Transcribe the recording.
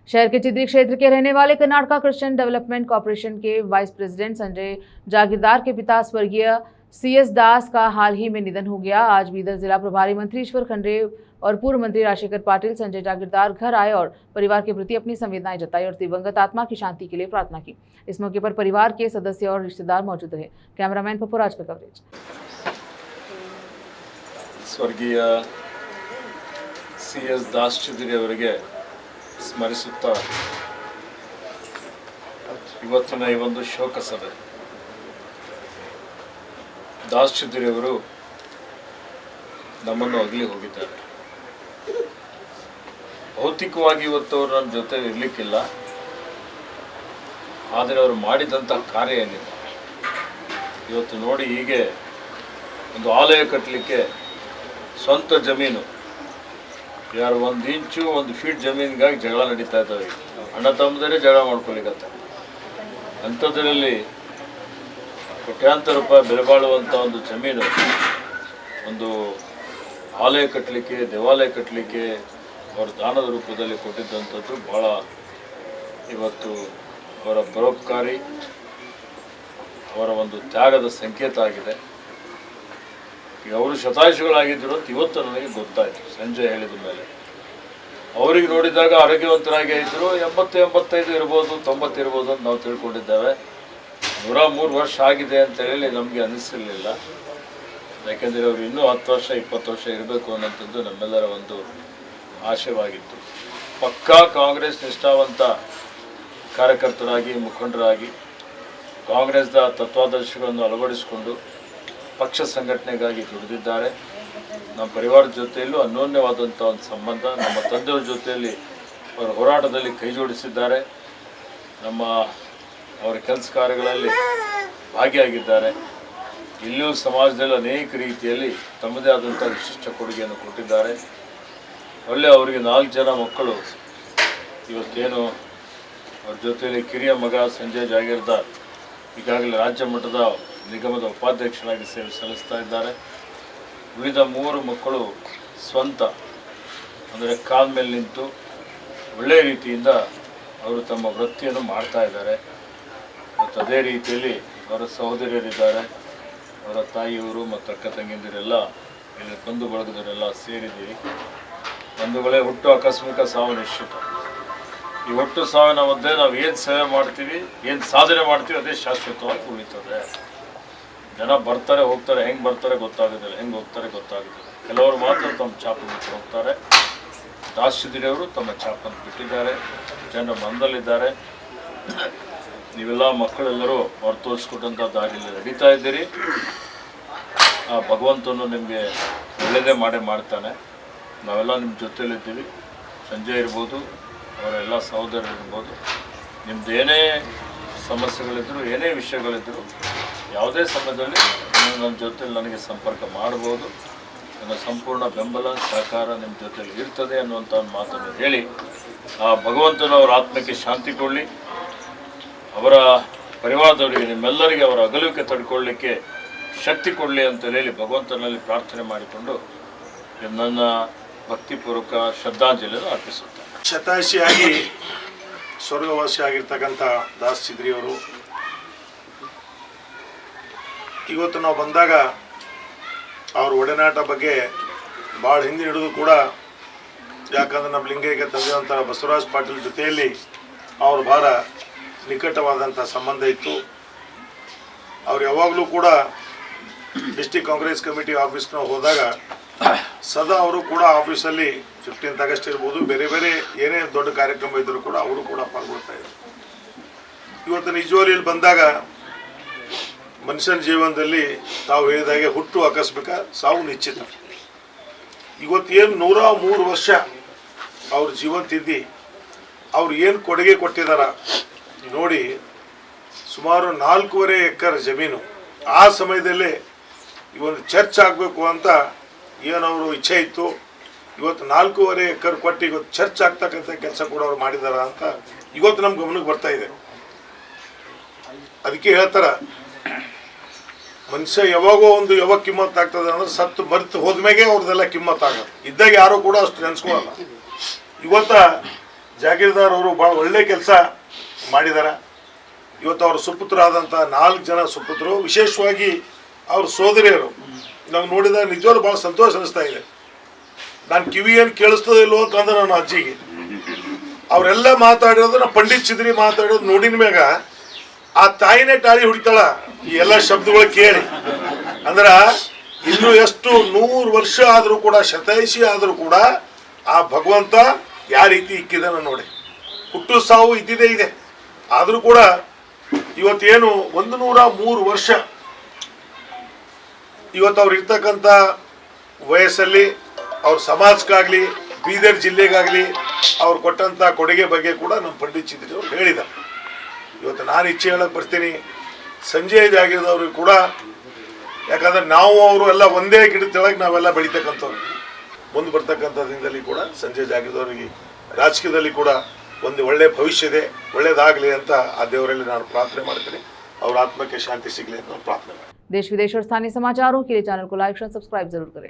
शहर के चित्री क्षेत्र के रहने वाले कर्नाटका क्रिश्चियन डेवलपमेंट कॉर्पोरेशन के वाइस प्रेसिडेंट संजय जागीरदार के पिता स्वर्गीय CS दास का हाल ही में निधन हो गया। आज बीदर जिला प्रभारी मंत्री ईश्वर खंड्रे और पूर्व मंत्री राजशेखर पाटिल संजय जागीरदार घर आए और परिवार के प्रति अपनी संवेदनाएं जताई और दिवंगत आत्मा की शांति के लिए प्रार्थना की। इस मौके पर परिवार के सदस्य और रिश्तेदार मौजूद रहे। कैमरामैन पप्पूराज का कवरेज। स्वर्गीय CS दास ಚಿದ್ರಿ ಅವರಿಗೆ ಸ್ಮರಿಸುತ್ತಾ ಇವತ್ತಿನ ಈ ಒಂದು ಶೋಕ ಸಭೆ ದಾಸ್ ಚಿದ್ರಿ ಅವರು ನಮ್ಮನ್ನು ಅಗಲಿ ಹೋಗಿದ್ದಾರೆ. ಭೌತಿಕವಾಗಿ ಇವತ್ತು ಅವರು ನಮ್ಮ ಜೊತೆ ಇರಲಿಕ್ಕಿಲ್ಲ, ಆದರೆ ಅವರು ಮಾಡಿದಂಥ ಕಾರ್ಯ ಏನಿದೆ ಇವತ್ತು ನೋಡಿ. ಹೀಗೆ ಒಂದು ಆಲಯ ಕಟ್ಟಲಿಕ್ಕೆ ಸ್ವಂತ ಜಮೀನು, ಯಾರು 1 ಇಂಚು 1 ಫೀಟ್ ಜಮೀನಿಗಾಗಿ ಜಗಳ ನಡೀತಾ ಇದ್ದಾವೆ. ಅಣ್ಣ ತಮ್ಮದರೆ ಜಗಳ ಮಾಡ್ಕೊಳ್ಳಿಕತ್ತ. ಅಂಥದ್ರಲ್ಲಿ ಕೋಟ್ಯಾಂತರ ರೂಪಾಯಿ ಬೆಲೆ ಬಾಳುವಂಥ ಒಂದು ಜಮೀನು ಒಂದು ಆಲಯ ಕಟ್ಟಲಿಕ್ಕೆ, ದೇವಾಲಯ ಕಟ್ಟಲಿಕ್ಕೆ ಅವರು ದಾನದ ರೂಪದಲ್ಲಿ ಕೊಟ್ಟಿದ್ದಂಥದ್ದು ಭಾಳ ಇವತ್ತು ಅವರ ಪರೋಪಕಾರಿ, ಅವರ ಒಂದು ತ್ಯಾಗದ ಸಂಕೇತ ಆಗಿದೆ. ಈಗ ಅವರು ಶತಾಯುಷಿಗಳಾಗಿದ್ದರು ಅಂತ ಇವತ್ತು ನನಗೆ ಗೊತ್ತಾಯಿತು ಸಂಜೆ ಹೇಳಿದ ಮೇಲೆ. ಅವರಿಗೆ ನೋಡಿದಾಗ ಆರೋಗ್ಯವಂತರಾಗೇ ಇದ್ದರು. 80-85 ಇರ್ಬೋದು, 90 ಇರ್ಬೋದು ಅಂತ ನಾವು ತಿಳ್ಕೊಂಡಿದ್ದೇವೆ. 103 ವರ್ಷ ಆಗಿದೆ ಅಂತೇಳಿ ನಮಗೆ ಅನ್ನಿಸಿರಲಿಲ್ಲ. ಯಾಕೆಂದರೆ ಅವರು ಇನ್ನೂ 10 ವರ್ಷ 20 ವರ್ಷ ಇರಬೇಕು ಅನ್ನೋಂಥದ್ದು ನಮ್ಮೆಲ್ಲರ ಒಂದು ಆಶಯವಾಗಿತ್ತು. ಪಕ್ಕಾ ಕಾಂಗ್ರೆಸ್ ನಿಷ್ಠಾವಂತ ಕಾರ್ಯಕರ್ತರಾಗಿ, ಮುಖಂಡರಾಗಿ ಕಾಂಗ್ರೆಸ್ನ ತತ್ವಾದರ್ಶಗಳನ್ನು ಅಳವಡಿಸಿಕೊಂಡು ಪಕ್ಷ ಸಂಘಟನೆಗಾಗಿ ದುಡಿದಿದ್ದಾರೆ. ನಮ್ಮ ಪರಿವಾರದ ಜೊತೆಯಲ್ಲೂ ಅನ್ಯೋನ್ಯವಾದಂಥ ಒಂದು ಸಂಬಂಧ. ನಮ್ಮ ತಂದೆಯವ್ರ ಜೊತೆಯಲ್ಲಿ ಅವರ ಹೋರಾಟದಲ್ಲಿ ಕೈ ಜೋಡಿಸಿದ್ದಾರೆ. ಅವರ ಕೆಲಸ ಕಾರ್ಯಗಳಲ್ಲಿ ಭಾಗಿಯಾಗಿದ್ದಾರೆ. ಇಲ್ಲಿಯೂ ಸಮಾಜದಲ್ಲಿ ಅನೇಕ ರೀತಿಯಲ್ಲಿ ತಮ್ಮದೇ ಆದಂಥ ವಿಶಿಷ್ಟ ಕೊಡುಗೆಯನ್ನು ಕೊಟ್ಟಿದ್ದಾರೆ. ಅವರಿಗೆ 4 ಜನ ಮಕ್ಕಳು. ಇವತ್ತೇನು ಅವ್ರ ಜೊತೆಯಲ್ಲಿ ಕಿರಿಯ ಮಗ ಸಂಜಯ್ ಜಾಗೀರ್ದಾರ್ ಈಗಾಗಲೇ ರಾಜ್ಯ ಮಟ್ಟದ ನಿಗಮದ ಉಪಾಧ್ಯಕ್ಷರಾಗಿ ಸೇವೆ ಸಲ್ಲಿಸ್ತಾ ಇದ್ದಾರೆ. ಉಳಿದ 3 ಮಕ್ಕಳು ಸ್ವಂತ ಅಂದರೆ ಕಾಲ ಮೇಲೆ ನಿಂತು ಒಳ್ಳೆಯ ರೀತಿಯಿಂದ ಅವರು ತಮ್ಮ ವೃತ್ತಿಯನ್ನು ಮಾಡ್ತಾ ಇದ್ದಾರೆ. ಮತ್ತು ಅದೇ ರೀತಿಯಲ್ಲಿ ಅವರ ಸಹೋದರಿಯರಿದ್ದಾರೆ, ಅವರ ತಾಯಿಯವರು ಮತ್ತು ಅಕ್ಕ ತಂಗಿಯಂದಿರೆಲ್ಲ ಇಲ್ಲಿ ಬಂಧು ಬಳಗದವರೆಲ್ಲ ಸೇರಿದ್ದೀವಿ. ಬಂಧುಗಳೇ, ಹುಟ್ಟು ಆಕಸ್ಮಿಕ ಸಾವು ನಿಶ್ಚಿತ. ಈ ಒಟ್ಟು ಸಾವಿನ ಮಧ್ಯೆ ನಾವು ಏನು ಸೇವೆ ಮಾಡ್ತೀವಿ, ಏನು ಸಾಧನೆ ಮಾಡ್ತೀವಿ ಅದೇ ಶಾಶ್ವತವಾಗಿ ಉಳಿತದೆ. ಜನ ಬರ್ತಾರೆ ಹೋಗ್ತಾರೆ, ಹೆಂಗೆ ಬರ್ತಾರೆ ಗೊತ್ತಾಗೋದಿಲ್ಲ, ಹೆಂಗೆ ಹೋಗ್ತಾರೆ ಗೊತ್ತಾಗೋದಿಲ್ಲ. ಕೆಲವರು ಮಾತ್ರ ತಮ್ಮ ಛಾಪನ್ನು ಬಿಟ್ಟು ಹೋಗ್ತಾರೆ. ದಾಸ್ ಚಿದ್ರಿ ಅವರು ತಮ್ಮ ಛಾಪನ್ನು ಬಿಟ್ಟಿದ್ದಾರೆ, ಜನರ ಮನದಲ್ಲಿದ್ದಾರೆ. ನೀವೆಲ್ಲ ಮಕ್ಕಳೆಲ್ಲರೂ ಅವ್ರು ತೋರಿಸ್ಕೊಟ್ಟಂಥ ದಾರಿಯಲ್ಲಿ ನಡೀತಾ ಇದ್ದೀರಿ. ಆ ಭಗವಂತನು ನಿಮಗೆ ಒಳ್ಳೆಯದೇ ಮಾಡ್ತಾನೆ. ನಾವೆಲ್ಲ ನಿಮ್ಮ ಜೊತೆಯಲ್ಲಿದ್ದೀವಿ. ಸಂಜಯ್ ಇರ್ಬೋದು, ಅವರೆಲ್ಲ ಸಹೋದರರಿರ್ಬೋದು. ನಿಮ್ಮದು ಏನೇ ಸಮಸ್ಯೆಗಳಿದ್ದರೂ, ಏನೇ ವಿಷಯಗಳಿದ್ದರೂ ಯಾವುದೇ ಸಮಯದಲ್ಲಿ ನನ್ನ ಜೊತೆಯಲ್ಲಿ ನನಗೆ ಸಂಪರ್ಕ ಮಾಡ್ಬೋದು. ನನ್ನ ಸಂಪೂರ್ಣ ಬೆಂಬಲ ಸಹಕಾರ ನಿಮ್ಮ ಜೊತೆಯಲ್ಲಿ ಇರ್ತದೆ ಅನ್ನುವಂಥ ಒಂದು ಮಾತನ್ನು ಹೇಳಿ, ಆ ಭಗವಂತನ ಅವರ ಆತ್ಮಕ್ಕೆ ಶಾಂತಿ ಕೊಡಲಿ, ಅವರ ಪರಿವಾರದವರಿಗೆ ನಿಮ್ಮೆಲ್ಲರಿಗೆ ಅವರ ಅಗಲುವಿಕೆ ತಡ್ಕೊಳ್ಳಿಕ್ಕೆ ಶಕ್ತಿ ಕೊಡಲಿ ಅಂತ ಹೇಳಿ ಭಗವಂತನಲ್ಲಿ ಪ್ರಾರ್ಥನೆ ಮಾಡಿಕೊಂಡು ನನ್ನ ಭಕ್ತಿಪೂರ್ವಕ ಶ್ರದ್ಧಾಂಜಲಿಯನ್ನು ಅರ್ಪಿಸುತ್ತೇನೆ. ಶತಾಯುಷಿಯಾಗಿ ಸ್ವರ್ಗವಾಸಿ ಆಗಿರ್ತಕ್ಕಂಥ ದಾಸ್ ಚಿದ್ರಿಯವರು ಇವತ್ತು ನಾವು ಬಂದಾಗ ಅವ್ರ ಒಡನಾಟ ಬಗ್ಗೆ ಭಾಳ ಹಿಂದೆ ಹಿಡಿದು ಕೂಡ, ಯಾಕಂದ್ರೆ ನಮ್ಮ ಲಿಂಗೈಕ್ಯ ತಂದೆಯಂಥ ಬಸವರಾಜ್ ಪಾಟೀಲ್ ಜೊತೆಯಲ್ಲಿ ಅವ್ರ ಭಾಳ ನಿಕಟವಾದಂಥ ಸಂಬಂಧ ಇತ್ತು. ಅವ್ರು ಯಾವಾಗಲೂ ಕೂಡ ಡಿಸ್ಟಿಕ್ ಕಾಂಗ್ರೆಸ್ ಕಮಿಟಿ ಆಫೀಸ್ಗೆ ನಾವು ಹೋದಾಗ ಸದಾ ಅವರು ಕೂಡ ಆಫೀಸಲ್ಲಿ 15th ಆಗಸ್ಟ್ ಇರ್ಬೋದು, ಬೇರೆ ಬೇರೆ ಏನೇ ದೊಡ್ಡ ಕಾರ್ಯಕ್ರಮ ಇದ್ದರೂ ಕೂಡ ಅವರು ಕೂಡ ಪಾಲ್ಗೊಳ್ತಾ ಇದ್ರು. ಇವತ್ತು ನಿಜವಾಗ್ಲೂ ಇಲ್ಲಿ ಬಂದಾಗ ಮನುಷ್ಯನ ಜೀವನದಲ್ಲಿ ತಾವು ಹೇಳಿದಾಗೆ ಹುಟ್ಟು ಆಕಸ್ಮಿಕ, ಸಾವು ನಿಶ್ಚಿತ. ಇವತ್ತೇನು 103 ವರ್ಷ ಅವ್ರ ಜೀವನ ತಿದ್ದಿ ಅವ್ರು ಏನು ಕೊಡುಗೆ ಕೊಟ್ಟಿದ್ದಾರೆ ನೋಡಿ. ಸುಮಾರು 4.5 ಎಕರೆ ಜಮೀನು. ಆ ಸಮಯದಲ್ಲೇ ಈ ಒಂದು ಚರ್ಚ್ ಆಗಬೇಕು ಅಂತ ಏನವರು ಇಚ್ಛೆ ಇತ್ತು. ಇವತ್ತು 4.5 ಎಕರೆ ಕೊಟ್ಟು ಇವತ್ತು ಚರ್ಚ್ ಆಗ್ತಕ್ಕಂಥ ಕೆಲಸ ಕೂಡ ಅವ್ರು ಮಾಡಿದಾರ ಅಂತ ಇವತ್ತು ನಮ್ಮ ಗಮನಕ್ಕೆ ಬರ್ತಾ ಇದೆ. ಅದಕ್ಕೆ ಹೇಳ್ತಾರೆ, ಮನುಷ್ಯ ಯಾವಾಗೋ ಒಂದು ಯಾವಾಗ ಕಿಮ್ಮತ್ತು ಆಗ್ತದೆ ಅಂದ್ರೆ ಸತ್ತು ಮರೆತು ಹೋದ್ಮೇಲೆ ಅವ್ರದ್ದೆಲ್ಲ ಕಿಮ್ಮತ್ತು ಆಗೋದು. ಇದ್ದಾಗ ಯಾರು ಕೂಡ ಅಷ್ಟು ನೆನೆಸ್ಕೊಳ್ಳಲ್ಲ. ಇವತ್ತ ಜಾಗೀರ್ದಾರ್ ಅವರು ಭಾಳ ಒಳ್ಳೆ ಕೆಲಸ ಮಾಡಿದ್ದಾರೆ. ಇವತ್ತು ಅವ್ರ ಸುಪುತ್ರ ಆದಂಥ 4 ಜನ ಸುಪುತ್ರರು, ವಿಶೇಷವಾಗಿ ಅವ್ರ ಸೋದರಿಯರು ನಾವು ನೋಡಿದಾಗ ನಿಜವಾಗ್ಲೂ ಭಾಳ ಸಂತೋಷ ಅನಿಸ್ತಾ ಇದೆ. ನಾನು ಕಿವಿ ಏನು ಕೇಳಿಸ್ತದೋ ಇಲ್ವೋ ಅಂತಂದ್ರೆ ನನ್ನ ಅಜ್ಜಿಗೆ ಅವರೆಲ್ಲ ಮಾತಾಡಿರೋದು, ನಾ ಪಂಡಿತ್ ಚಿದ್ರಿ ಮಾತಾಡೋದು ನೋಡಿನ ಮ್ಯಾಗ ಆ ತಾಯಿನೇ ಟಾಳಿ ಹೊಡಿತಾಳ ಈ ಎಲ್ಲ ಶಬ್ದಗಳು ಕೇಳಿ. ಅಂದ್ರೆ ಇನ್ನು ಎಷ್ಟು 100 ವರ್ಷ ಆದರೂ ಕೂಡ, ಶತಾಯುಷಿ ಆದರೂ ಕೂಡ ಆ ಭಗವಂತ ಯಾವ ರೀತಿ ಇಕ್ಕಿದಾನ ನೋಡಿ. ಹುಟ್ಟು ಸಾವು ಇದ್ದಿದ್ದೇ ಇದೆ. ಆದರೂ ಕೂಡ ಇವತ್ತೇನು 103 ವರ್ಷ ಇವತ್ತು ಅವ್ರು ಇರ್ತಕ್ಕಂಥ ವಯಸ್ಸಲ್ಲಿ ಅವ್ರ ಸಮಾಜಕ್ಕಾಗಲಿ, ಬೀದರ್ ಜಿಲ್ಲೆಗಾಗಲಿ ಅವ್ರು ಕೊಟ್ಟಂಥ ಕೊಡುಗೆ ಬಗ್ಗೆ ಕೂಡ ನಮ್ಮ ಪಂಡಿತ್ ಚಿದ್ರಿ ಅವರು ಹೇಳಿದ್ದಾರೆ. ಇವತ್ತು ನಾನು ಇಚ್ಛೆ ಹೇಳಕ್ಕೆ ಬರ್ತೀನಿ, ಸಂಜಯ್ ಜಾಗೀರ್ದವ್ರಿಗೆ ಕೂಡ, ಯಾಕಂದ್ರೆ ನಾವು ಅವರು ಎಲ್ಲ ಒಂದೇ ಗಿಡದ ತೆಳಗೆ ನಾವೆಲ್ಲ ಬೆಳಿತಕ್ಕಂಥವ್ರು. ಮುಂದೆ ಬರ್ತಕ್ಕಂಥ ದಿನದಲ್ಲಿ ಕೂಡ ಸಂಜಯ್ ಜಾಗೀರ್ದವ್ರಿಗೆ ರಾಜಕೀಯದಲ್ಲಿ ಕೂಡ ಒಂದು ಒಳ್ಳೆಯ ಭವಿಷ್ಯ ಇದೆ, ಒಳ್ಳೇದಾಗಲಿ ಅಂತ ಆ ದೇವರಲ್ಲಿ ನಾನು ಪ್ರಾರ್ಥನೆ ಮಾಡ್ತೀನಿ. ಅವ್ರ ಆತ್ಮಕ್ಕೆ ಶಾಂತಿ ಸಿಗಲಿ ಅಂತ ನಾನು ಪ್ರಾರ್ಥನೆ ಮಾಡ್ತೀನಿ. देश विदेश और स्थानीय समाचारों के लिए चैनल को लाइक और सब्सक्राइब जरूर करें।